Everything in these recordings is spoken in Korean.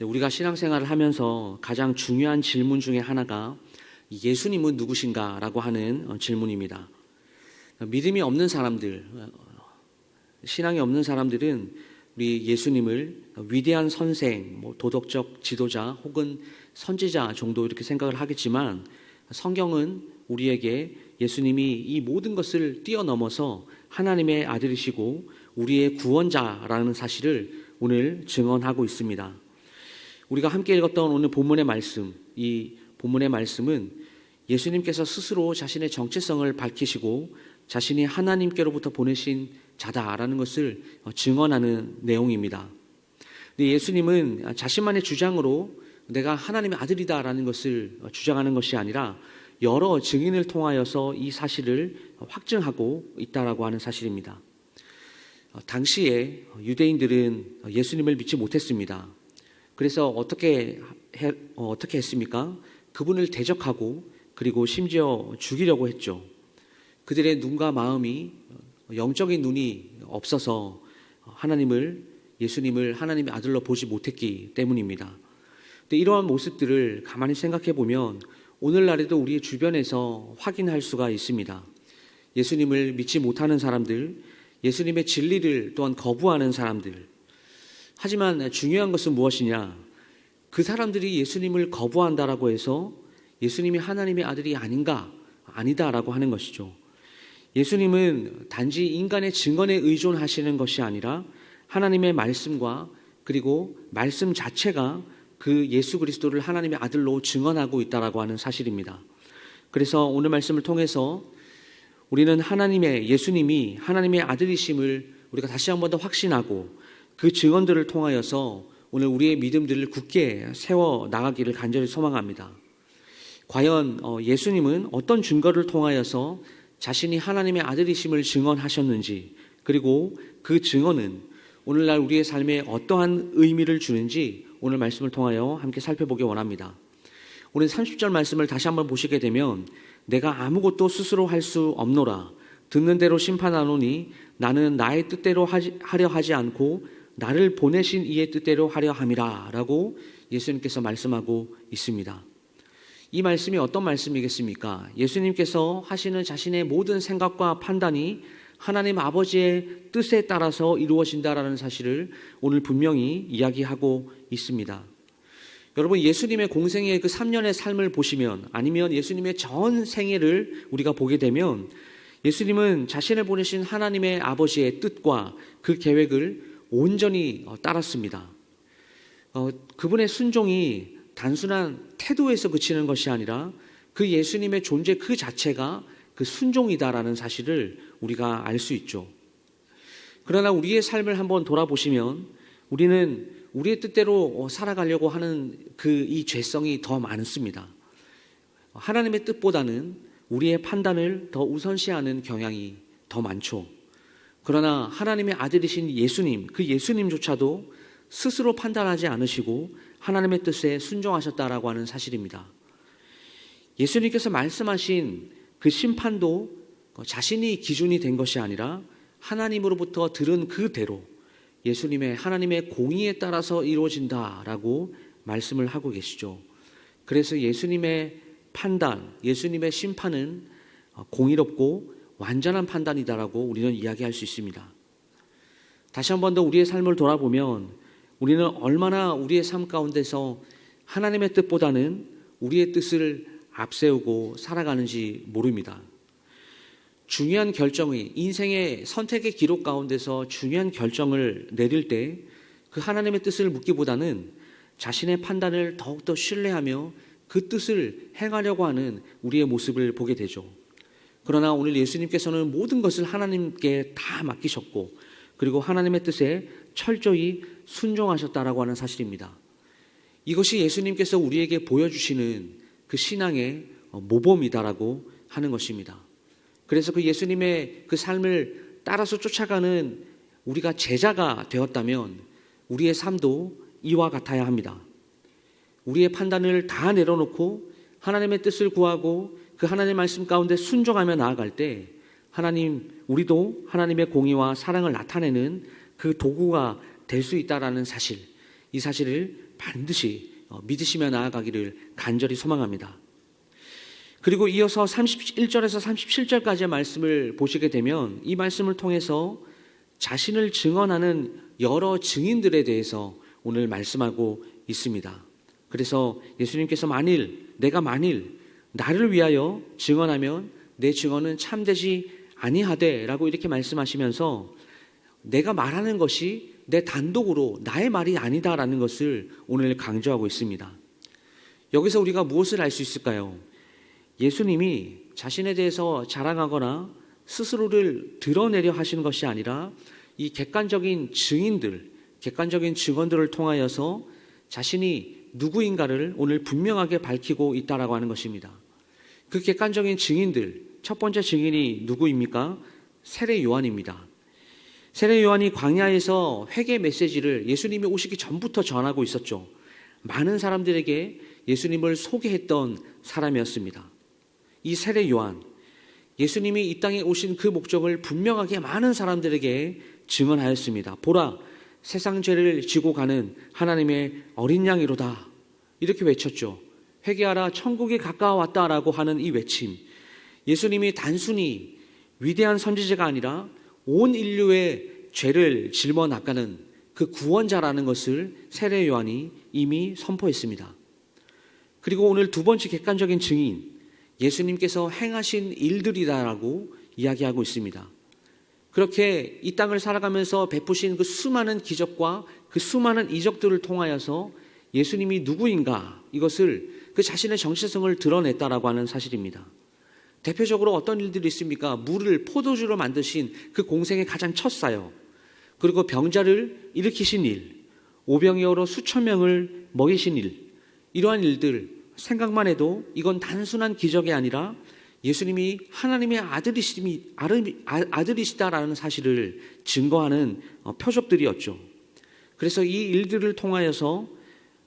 우리가 신앙생활을 하면서 가장 중요한 질문 중에 하나가 예수님은 누구신가라고 하는 질문입니다. 믿음이 없는 사람들, 신앙이 없는 사람들은 우리 예수님을 위대한 선생, 도덕적 지도자 혹은 선지자 정도 이렇게 생각을 하겠지만, 성경은 우리에게 예수님이 이 모든 것을 뛰어넘어서 하나님의 아들이시고 우리의 구원자라는 사실을 오늘 증언하고 있습니다. 우리가 함께 읽었던 오늘 본문의 말씀, 이 본문의 말씀은 예수님께서 스스로 자신의 정체성을 밝히시고 자신이 하나님께로부터 보내신 자다라는 것을 증언하는 내용입니다. 예수님은 자신만의 주장으로 내가 하나님의 아들이다라는 것을 주장하는 것이 아니라 여러 증인을 통하여서 이 사실을 확증하고 있다라고 하는 사실입니다. 당시에 유대인들은 예수님을 믿지 못했습니다. 그래서 어떻게 했습니까? 그분을 대적하고 그리고 심지어 죽이려고 했죠. 그들의 눈과 마음이 영적인 눈이 없어서 예수님을 하나님의 아들로 보지 못했기 때문입니다. 근데 이러한 모습들을 가만히 생각해 보면 오늘날에도 우리 주변에서 확인할 수가 있습니다. 예수님을 믿지 못하는 사람들, 예수님의 진리를 또한 거부하는 사람들. 하지만 중요한 것은 무엇이냐? 그 사람들이 예수님을 거부한다라고 해서 예수님이 하나님의 아들이 아니다라고 하는 것이죠. 예수님은 단지 인간의 증언에 의존하시는 것이 아니라 하나님의 말씀과 그리고 말씀 자체가 그 예수 그리스도를 하나님의 아들로 증언하고 있다라고 하는 사실입니다. 그래서 오늘 말씀을 통해서 우리는 예수님이 하나님의 아들이심을 우리가 다시 한 번 더 확신하고 그 증언들을 통하여서 오늘 우리의 믿음들을 굳게 세워 나가기를 간절히 소망합니다. 과연 예수님은 어떤 증거를 통하여서 자신이 하나님의 아들이심을 증언하셨는지, 그리고 그 증언은 오늘날 우리의 삶에 어떠한 의미를 주는지 오늘 말씀을 통하여 함께 살펴보기 원합니다. 오늘 30절 말씀을 다시 한번 보시게 되면 내가 아무것도 스스로 할 수 없노라. 듣는 대로 심판하노니 나는 나의 뜻대로 하려 하지 않고 나를 보내신 이의 뜻대로 하려 함이라 라고 예수님께서 말씀하고 있습니다. 이 말씀이 어떤 말씀이겠습니까? 예수님께서 하시는 자신의 모든 생각과 판단이 하나님 아버지의 뜻에 따라서 이루어진다라는 사실을 오늘 분명히 이야기하고 있습니다. 여러분, 예수님의 공생의 그 3년의 삶을 보시면, 아니면 예수님의 전 생애를 우리가 보게 되면 예수님은 자신을 보내신 하나님의 아버지의 뜻과 그 계획을 온전히 따랐습니다. 그분의 순종이 단순한 태도에서 그치는 것이 아니라 그 예수님의 존재 그 자체가 그 순종이다라는 사실을 우리가 알 수 있죠. 그러나 우리의 삶을 한번 돌아보시면 우리는 우리의 뜻대로 살아가려고 하는 이 죄성이 더 많습니다. 하나님의 뜻보다는 우리의 판단을 더 우선시하는 경향이 더 많죠. 그러나 하나님의 아들이신 예수님, 그 예수님조차도 스스로 판단하지 않으시고 하나님의 뜻에 순종하셨다라고 하는 사실입니다. 예수님께서 말씀하신 그 심판도 자신이 기준이 된 것이 아니라 하나님으로부터 들은 그대로 하나님의 공의에 따라서 이루어진다라고 말씀을 하고 계시죠. 그래서 예수님의 판단, 예수님의 심판은 공의롭고 완전한 판단이다라고 우리는 이야기할 수 있습니다. 다시 한 번 더 우리의 삶을 돌아보면 우리는 얼마나 우리의 삶 가운데서 하나님의 뜻보다는 우리의 뜻을 앞세우고 살아가는지 모릅니다. 중요한 결정이 인생의 선택의 기록 가운데서 중요한 결정을 내릴 때 그 하나님의 뜻을 묻기보다는 자신의 판단을 더욱더 신뢰하며 그 뜻을 행하려고 하는 우리의 모습을 보게 되죠. 그러나 오늘 예수님께서는 모든 것을 하나님께 다 맡기셨고 그리고 하나님의 뜻에 철저히 순종하셨다라고 하는 사실입니다. 이것이 예수님께서 우리에게 보여주시는 그 신앙의 모범이다라고 하는 것입니다. 그래서 그 예수님의 그 삶을 따라서 쫓아가는 우리가 제자가 되었다면 우리의 삶도 이와 같아야 합니다. 우리의 판단을 다 내려놓고 하나님의 뜻을 구하고 그 하나님의 말씀 가운데 순종하며 나아갈 때 우리도 하나님의 공의와 사랑을 나타내는 그 도구가 될 수 있다라는 사실, 이 사실을 반드시 믿으시며 나아가기를 간절히 소망합니다. 그리고 이어서 31절에서 37절까지의 말씀을 보시게 되면 이 말씀을 통해서 자신을 증언하는 여러 증인들에 대해서 오늘 말씀하고 있습니다. 그래서 예수님께서 내가 만일 나를 위하여 증언하면 내 증언은 참되지 아니하되 라고 이렇게 말씀하시면서 내가 말하는 것이 내 단독으로 나의 말이 아니다라는 것을 오늘 강조하고 있습니다. 여기서 우리가 무엇을 알 수 있을까요? 예수님이 자신에 대해서 자랑하거나 스스로를 드러내려 하시는 것이 아니라 이 객관적인 증언들을 통하여서 자신이 누구인가를 오늘 분명하게 밝히고 있다라고 하는 것입니다. 그 객관적인 증인들, 첫 번째 증인이 누구입니까? 세례 요한입니다. 세례 요한이 광야에서 회개 메시지를 예수님이 오시기 전부터 전하고 있었죠. 많은 사람들에게 예수님을 소개했던 사람이었습니다. 이 세례 요한, 예수님이 이 땅에 오신 그 목적을 분명하게 많은 사람들에게 증언하였습니다. 보라, 세상 죄를 지고 가는 하나님의 어린 양이로다. 이렇게 외쳤죠. 회개하라, 천국이 가까워왔다라고 하는 이 외침. 예수님이 단순히 위대한 선지자가 아니라 온 인류의 죄를 짊어 나가는 그 구원자라는 것을 세례 요한이 이미 선포했습니다. 그리고 오늘 두 번째 객관적인 증인, 예수님께서 행하신 일들이다라고 이야기하고 있습니다. 그렇게 이 땅을 살아가면서 베푸신 그 수많은 기적과 그 수많은 이적들을 통하여서 예수님이 누구인가, 이것을 그 자신의 정체성을 드러냈다라고 하는 사실입니다. 대표적으로 어떤 일들이 있습니까? 물을 포도주로 만드신 그 공생의 가장 첫 사역, 그리고 병자를 일으키신 일, 오병이어로 수천 명을 먹이신 일, 이러한 일들 생각만 해도 이건 단순한 기적이 아니라 예수님이 하나님의 아들이시다라는 사실을 증거하는 표적들이었죠. 그래서 이 일들을 통하여서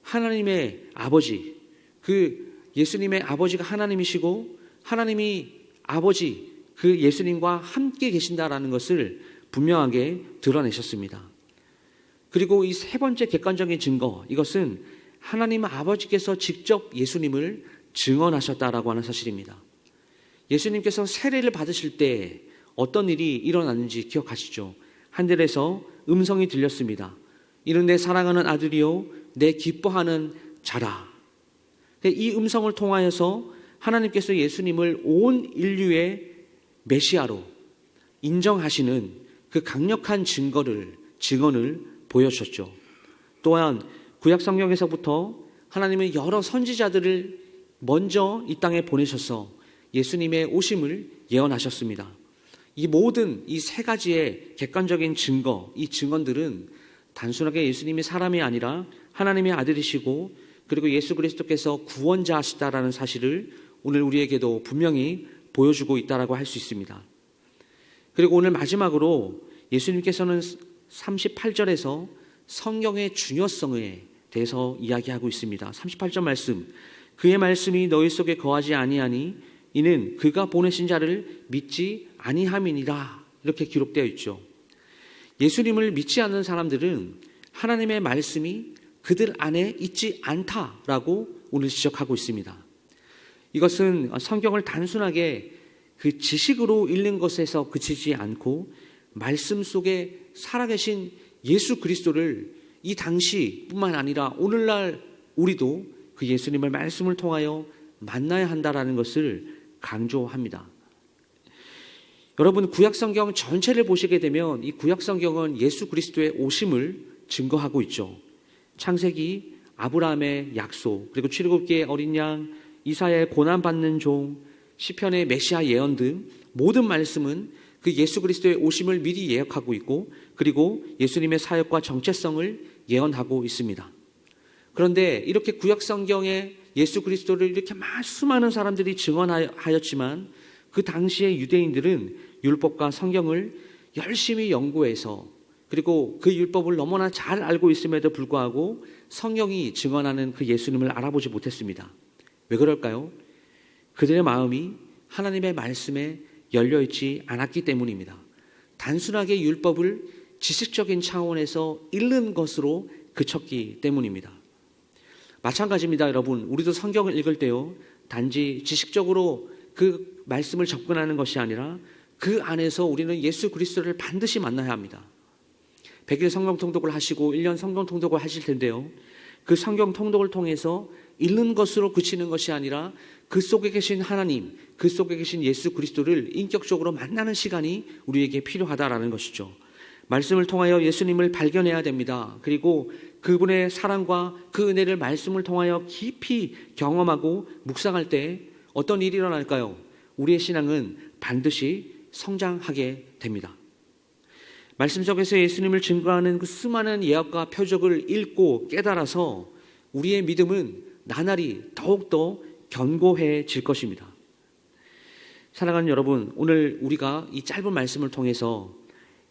하나님의 아버지, 그 예수님의 아버지가 하나님이시고 하나님이 아버지, 그 예수님과 함께 계신다라는 것을 분명하게 드러내셨습니다. 그리고 이 세 번째 객관적인 증거, 이것은 하나님 아버지께서 직접 예수님을 증언하셨다라고 하는 사실입니다. 예수님께서 세례를 받으실 때 어떤 일이 일어났는지 기억하시죠? 하늘에서 음성이 들렸습니다. 이는 내 사랑하는 아들이요 내 기뻐하는 자라. 이 음성을 통하여서 하나님께서 예수님을 온 인류의 메시아로 인정하시는 그 강력한 증언을 보여주셨죠. 또한 구약 성경에서부터 하나님은 여러 선지자들을 먼저 이 땅에 보내셔서 예수님의 오심을 예언하셨습니다. 이 모든 이 세 가지의 객관적인 증거, 이 증언들은 단순하게 예수님이 사람이 아니라 하나님의 아들이시고 그리고 예수 그리스도께서 구원자시다라는 사실을 오늘 우리에게도 분명히 보여주고 있다라고 할 수 있습니다. 그리고 오늘 마지막으로 예수님께서는 38절에서 성경의 중요성에 대해서 이야기하고 있습니다. 38절 말씀, 그의 말씀이 너희 속에 거하지 아니하니 이는 그가 보내신 자를 믿지 아니함이니라, 이렇게 기록되어 있죠. 예수님을 믿지 않는 사람들은 하나님의 말씀이 그들 안에 있지 않다라고 오늘 지적하고 있습니다. 이것은 성경을 단순하게 그 지식으로 읽는 것에서 그치지 않고 말씀 속에 살아계신 예수 그리스도를 이 당시뿐만 아니라 오늘날 우리도 그 예수님의 말씀을 통하여 만나야 한다라는 것을 강조합니다. 여러분, 구약성경 전체를 보시게 되면 이 구약성경은 예수 그리스도의 오심을 증거하고 있죠. 창세기, 아브라함의 약속, 그리고 출애굽기의 어린 양, 이사야의 고난받는 종, 시편의 메시아 예언 등 모든 말씀은 그 예수 그리스도의 오심을 미리 예약하고 있고 그리고 예수님의 사역과 정체성을 예언하고 있습니다. 그런데 이렇게 구약성경에 예수 그리스도를 이렇게 수많은 사람들이 증언하였지만 그 당시의 유대인들은 율법과 성경을 열심히 연구해서 그리고 그 율법을 너무나 잘 알고 있음에도 불구하고 성경이 증언하는 그 예수님을 알아보지 못했습니다. 왜 그럴까요? 그들의 마음이 하나님의 말씀에 열려있지 않았기 때문입니다. 단순하게 율법을 지식적인 차원에서 읽는 것으로 그쳤기 때문입니다. 마찬가지입니다, 여러분. 우리도 성경을 읽을 때요, 단지 지식적으로 그 말씀을 접근하는 것이 아니라 그 안에서 우리는 예수 그리스도를 반드시 만나야 합니다. 100일 성경 통독을 하시고 1년 성경 통독을 하실 텐데요, 그 성경 통독을 통해서 읽는 것으로 그치는 것이 아니라 그 속에 계신 하나님, 그 속에 계신 예수 그리스도를 인격적으로 만나는 시간이 우리에게 필요하다라는 것이죠. 말씀을 통하여 예수님을 발견해야 됩니다. 그리고 그분의 사랑과 그 은혜를 말씀을 통하여 깊이 경험하고 묵상할 때 어떤 일이 일어날까요? 우리의 신앙은 반드시 성장하게 됩니다. 말씀 속에서 예수님을 증거하는 그 수많은 예언과 표적을 읽고 깨달아서 우리의 믿음은 나날이 더욱더 견고해질 것입니다. 사랑하는 여러분, 오늘 우리가 이 짧은 말씀을 통해서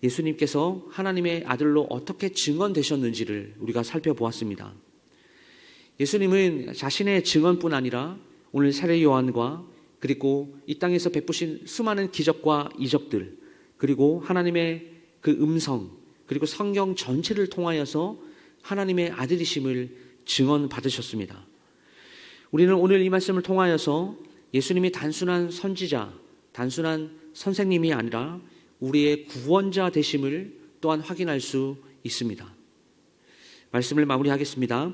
예수님께서 하나님의 아들로 어떻게 증언되셨는지를 우리가 살펴보았습니다. 예수님은 자신의 증언뿐 아니라 오늘 세례 요한과 그리고 이 땅에서 베푸신 수많은 기적과 이적들, 그리고 하나님의 그 음성, 그리고 성경 전체를 통하여서 하나님의 아들이심을 증언받으셨습니다. 우리는 오늘 이 말씀을 통하여서 예수님이 단순한 선지자, 단순한 선생님이 아니라 우리의 구원자 되심을 또한 확인할 수 있습니다. 말씀을 마무리하겠습니다.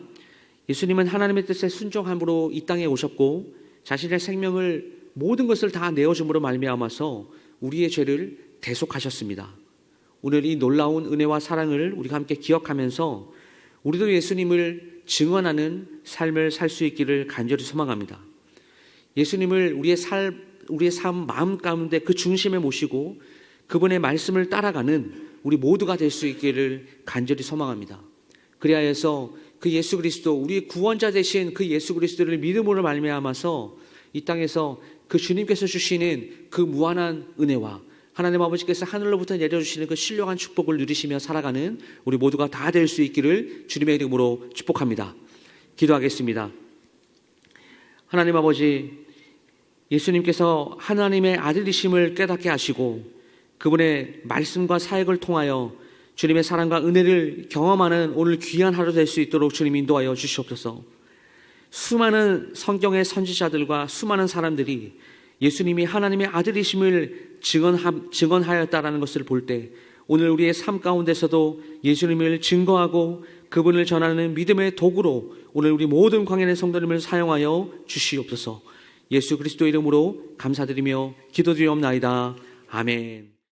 예수님은 하나님의 뜻에 순종함으로 이 땅에 오셨고 자신의 생명을 모든 것을 다 내어줌으로 말미암아서 우리의 죄를 대속하셨습니다. 오늘 이 놀라운 은혜와 사랑을 우리가 함께 기억하면서 우리도 예수님을 증언하는 삶을 살 수 있기를 간절히 소망합니다. 예수님을 우리의 삶 마음 가운데 그 중심에 모시고 그분의 말씀을 따라가는 우리 모두가 될 수 있기를 간절히 소망합니다. 그리하여서 그 예수 그리스도, 우리의 구원자 되신 그 예수 그리스도를 믿음으로 말미암아서 이 땅에서 그 주님께서 주시는 그 무한한 은혜와 하나님 아버지께서 하늘로부터 내려주시는 그 신령한 축복을 누리시며 살아가는 우리 모두가 다 될 수 있기를 주님의 이름으로 축복합니다. 기도하겠습니다. 하나님 아버지, 예수님께서 하나님의 아들이심을 깨닫게 하시고 그분의 말씀과 사역을 통하여 주님의 사랑과 은혜를 경험하는 오늘 귀한 하루 될 수 있도록 주님 인도하여 주시옵소서. 수많은 성경의 선지자들과 수많은 사람들이 예수님이 하나님의 아들이심을 증언하였다라는 것을 볼 때 오늘 우리의 삶 가운데서도 예수님을 증거하고 그분을 전하는 믿음의 도구로 오늘 우리 모든 광야의 성도님을 사용하여 주시옵소서. 예수 그리스도 이름으로 감사드리며 기도드리옵나이다. 아멘.